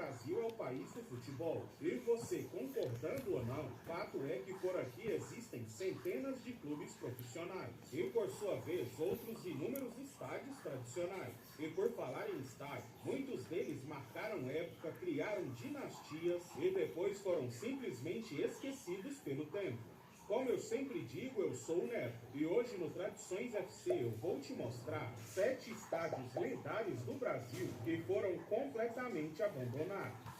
Brasil é o país do futebol. E você, concordando ou não, fato é que por aqui existem centenas de clubes profissionais. E por sua vez, outros inúmeros estádios tradicionais. E por falar em estádio, muitos deles marcaram época, criaram dinastias e depois foram simplesmente esquecidos pelo tempo. Como eu sempre digo, eu sou o Neto. E hoje no Tradições FC eu vou te mostrar 7 estádios lendários do Brasil que foram completamente abandonados.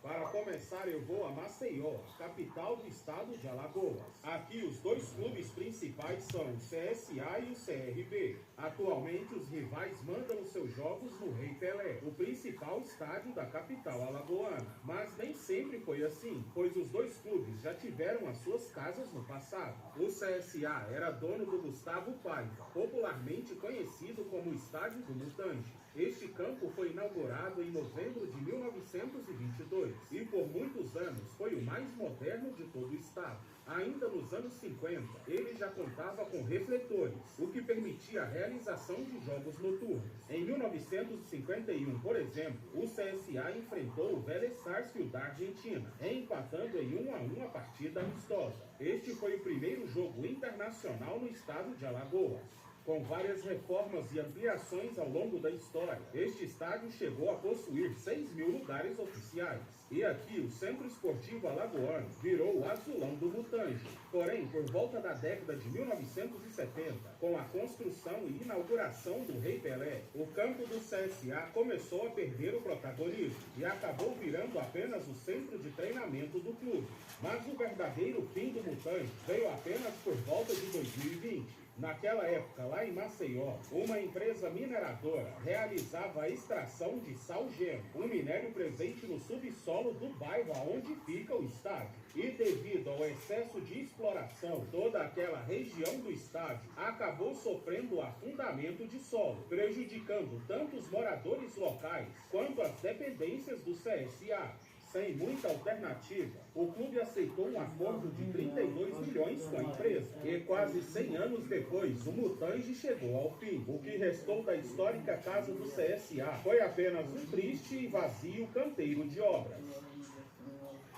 Para começar, eu vou a Maceió, capital do estado de Alagoas. Aqui, os dois clubes principais são o CSA e o CRB. Atualmente, os rivais mandam os seus jogos no Rei Pelé, o principal estádio da capital alagoana. Mas nem sempre foi assim, pois os dois clubes já tiveram as suas casas no passado. O CSA era dono do Gustavo Paiva, popularmente conhecido como o Estádio do Mutange. Este campo foi inaugurado em novembro de 1922 e por muitos anos foi o mais moderno de todo o estado. Ainda nos anos 50, ele já contava com refletores, o que permitia a realização de jogos noturnos. Em 1951, por exemplo, o CSA enfrentou o Vélez Sarsfield da Argentina, empatando em 1-1 a partida amistosa. Este foi o primeiro jogo internacional no estado de Alagoas. Com várias reformas e ampliações ao longo da história, este estádio chegou a possuir 6.000 lugares oficiais. E aqui o Centro Esportivo Alagoano virou o Azulão do Mutange. Porém, por volta da década de 1970, com a construção e inauguração do Rei Pelé, o campo do CSA começou a perder o protagonismo e acabou virando apenas o centro de treinamento do clube. Mas o verdadeiro fim do Mutange veio apenas por volta de 2020. Naquela época, lá em Maceió, uma empresa mineradora realizava a extração de sal-gema, um minério presente no subsolo do bairro onde fica o estádio. E devido ao excesso de exploração, toda aquela região do estádio acabou sofrendo afundamento de solo, prejudicando tanto os moradores locais quanto as dependências do CSA. Sem muita alternativa, o clube aceitou um acordo de 32 milhões com a empresa. E quase 100 anos depois, o Mutange chegou ao fim. O que restou da histórica casa do CSA foi apenas um triste e vazio canteiro de obras.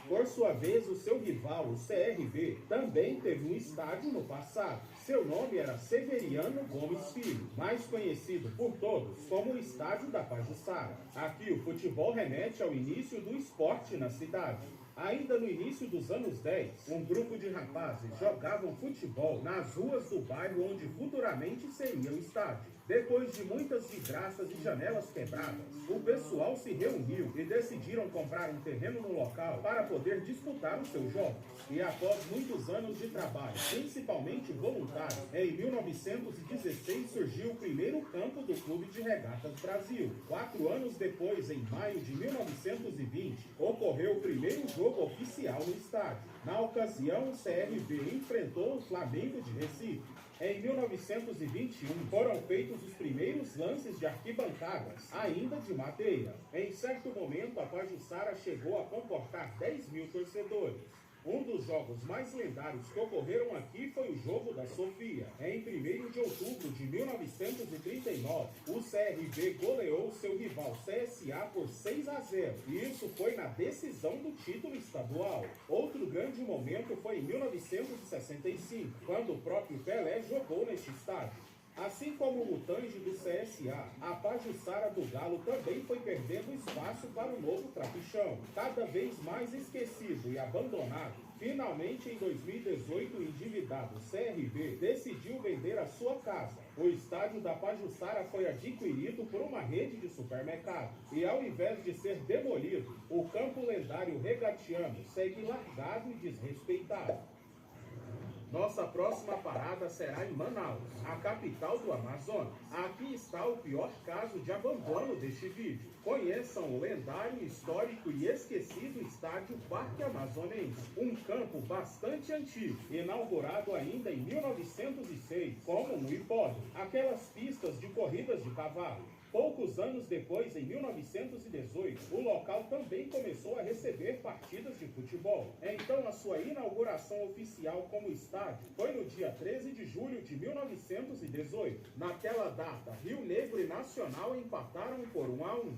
Por sua vez, o seu rival, o CRB, também teve um estádio no passado. Seu nome era Severiano Gomes Filho, mais conhecido por todos como o Estádio da Pajuçara. Aqui o futebol remete ao início do esporte na cidade. Ainda no início dos anos 10, um grupo de rapazes jogavam futebol nas ruas do bairro onde futuramente seria o estádio. Depois de muitas vidraças e janelas quebradas, o pessoal se reuniu e decidiram comprar um terreno no local para poder disputar os seus jogos. E após muitos anos de trabalho, principalmente voluntário, em 1916 surgiu o primeiro campo do Clube de Regatas Brasil. 4 anos depois, em maio de 1920, ocorreu o primeiro jogo oficial no estádio. Na ocasião, o CRB enfrentou o Flamengo de Recife. Em 1921, foram feitos os primeiros lances de arquibancadas, ainda de madeira. Em certo momento, a Pajuçara chegou a comportar 10.000 torcedores. Um dos jogos mais lendários que ocorreram aqui foi o Jogo da Sofia. Em 1º de outubro de 1939, o CRB goleou seu rival CSA por 6-0. E isso foi na decisão do título estadual. Outro grande momento foi em 1965, quando o próprio Pelé jogou neste estádio. Assim como o Mutange do CSA, a Pajuçara do Galo também foi perdendo espaço para o novo trapichão. Cada vez mais esquecido e abandonado, finalmente em 2018 o endividado CRB decidiu vender a sua casa. O estádio da Pajuçara foi adquirido por uma rede de supermercados. E ao invés de ser demolido, o campo lendário regatiano segue largado e desrespeitado. Nossa próxima parada será em Manaus, a capital do Amazonas. Aqui está o pior caso de abandono deste vídeo. Conheçam o lendário, histórico e esquecido estádio Parque Amazonense, um campo bastante antigo, inaugurado ainda em 1906 como um hipódromo, aquelas pistas de corridas de cavalo. Poucos anos depois, em 1918, o local também começou a receber partidas de futebol. Então, a sua inauguração oficial como estádio foi no dia 13 de julho de 1918. Naquela data, Rio Negro e Nacional empataram por 1-1.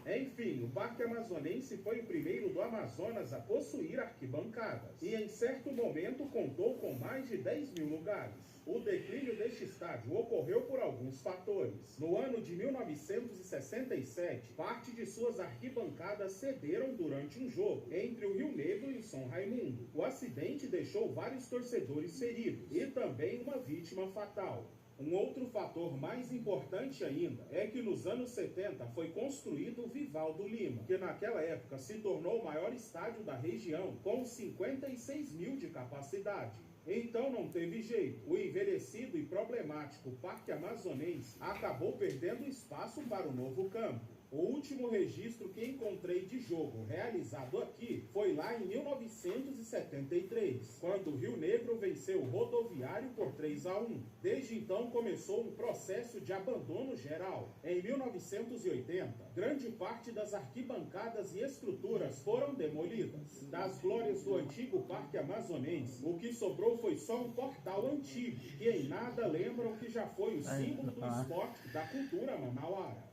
Enfim, o Parque Amazonense foi o primeiro do Amazonas a possuir arquibancadas e em certo momento contou com mais de 10 mil lugares. O declínio deste estádio ocorreu por alguns fatores. No ano de 1967, parte de suas arquibancadas cederam durante um jogo entre o Rio Negro e o São Raimundo. O acidente deixou vários torcedores feridos e também uma vítima fatal. Um outro fator mais importante ainda é que nos anos 70 foi construído o Vivaldo Lima, que naquela época se tornou o maior estádio da região, com 56 mil de capacidade. Então não teve jeito. O envelhecido e problemático Parque Amazonense acabou perdendo espaço para o novo campo. O último registro que encontrei de jogo realizado aqui foi lá em 1973, quando o Rio Negro venceu o Rodoviário por 3-1. Desde então começou um processo de abandono geral. Em 1980, grande parte das arquibancadas e estruturas foram demolidas. Das glórias do antigo Parque Amazonense, o que sobrou foi só um portal antigo, que em nada lembra o que já foi o símbolo do esporte e da cultura manauara.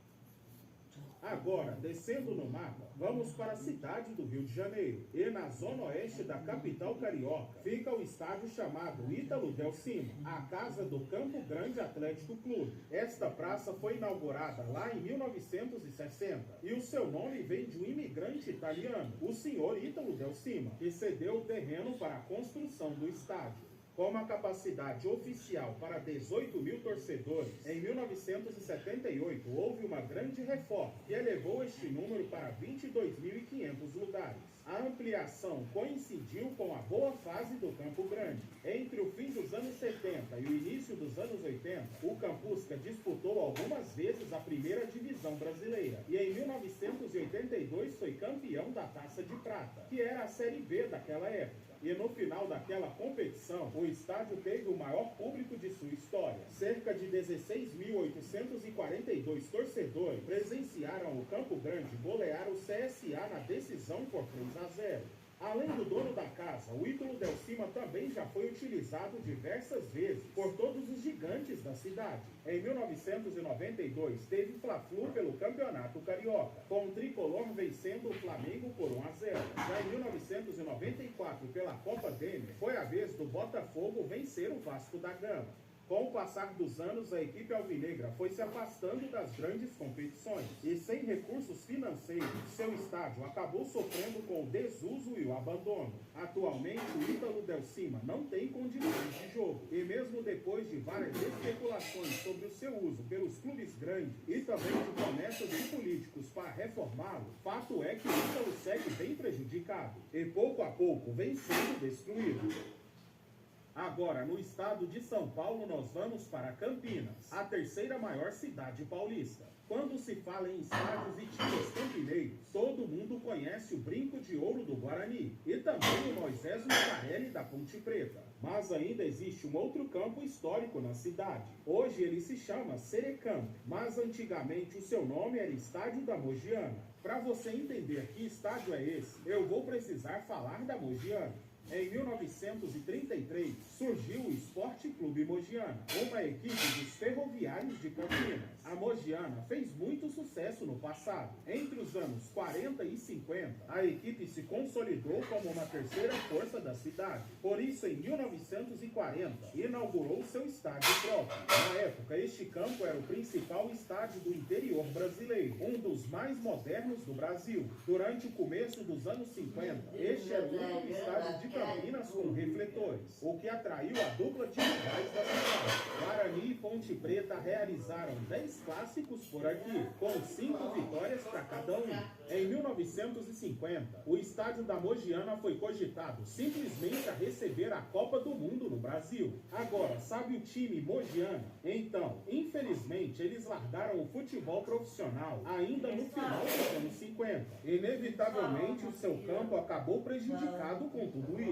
Agora, descendo no mapa, vamos para a cidade do Rio de Janeiro. E na zona oeste da capital carioca, fica o estádio chamado Ítalo Del Cima, a casa do Campo Grande Atlético Clube. Esta praça foi inaugurada lá em 1960 e o seu nome vem de um imigrante italiano, o senhor Ítalo Del Cima, que cedeu o terreno para a construção do estádio. Com uma capacidade oficial para 18 mil torcedores, em 1978 houve uma grande reforma que elevou este número para 22.500 lugares. A ampliação coincidiu com a boa fase do Campo Grande. Entre o fim dos anos 70 e o início dos anos 80, o Campusca disputou algumas vezes a primeira divisão brasileira e em 1982 foi campeão da Taça de Prata, que era a Série B daquela época. E no final daquela competição, o estádio teve o maior público de sua história. Cerca de 16.842 torcedores presenciaram o Campo Grande golear o CSA na decisão por 3-0. Além do dono da casa, o Ítalo Del Cima também já foi utilizado diversas vezes por todos os gigantes da cidade. Em 1992, teve Fla-Flu pelo Campeonato Carioca, com o tricolor vencendo o Flamengo por 1-0. Já em 1994, pela Copa Denner, foi a vez do Botafogo vencer o Vasco da Gama. Com o passar dos anos, a equipe alvinegra foi se afastando das grandes competições e, sem recursos financeiros, seu estádio acabou sofrendo com o desuso e o abandono. Atualmente, o Ítalo Del Cima não tem condições de jogo e, mesmo depois de várias especulações sobre o seu uso pelos clubes grandes e também de promessas de políticos para reformá-lo, fato é que o Ítalo segue bem prejudicado e, pouco a pouco, vem sendo destruído. Agora, no estado de São Paulo, nós vamos para Campinas, a terceira maior cidade paulista. Quando se fala em estádios e times campineiros, todo mundo conhece o Brinco de Ouro do Guarani e também o Moisés Lucarelli da Ponte Preta. Mas ainda existe um outro campo histórico na cidade. Hoje ele se chama Serecamp, mas antigamente o seu nome era Estádio da Mogiana. Para você entender que estádio é esse, eu vou precisar falar da Mogiana. Em 1933, surgiu o Esporte Clube Mogiana, uma equipe dos ferroviários de Campinas. A Mogiana fez muito sucesso no passado. Entre os anos 40 e 50, a equipe se consolidou como uma terceira força da cidade. Por isso, em 1940, inaugurou seu estádio próprio. Na época, este campo era o principal estádio do interior brasileiro, um dos mais modernos do Brasil. Durante o começo dos anos 50, este era o único estádio de Campinas com refletores, o que atraiu a dupla de rivais da cidade. Guarani e Ponte Preta realizaram 10 clássicos por aqui, com 5 vitórias para cada um. Em 1950, o estádio da Mogiana foi cogitado simplesmente a receber a Copa do Mundo no Brasil. Agora, sabe o time Mogiana? Então, infelizmente, eles largaram o futebol profissional ainda no final dos anos 50. Inevitavelmente, o seu campo acabou prejudicado com tudo isso.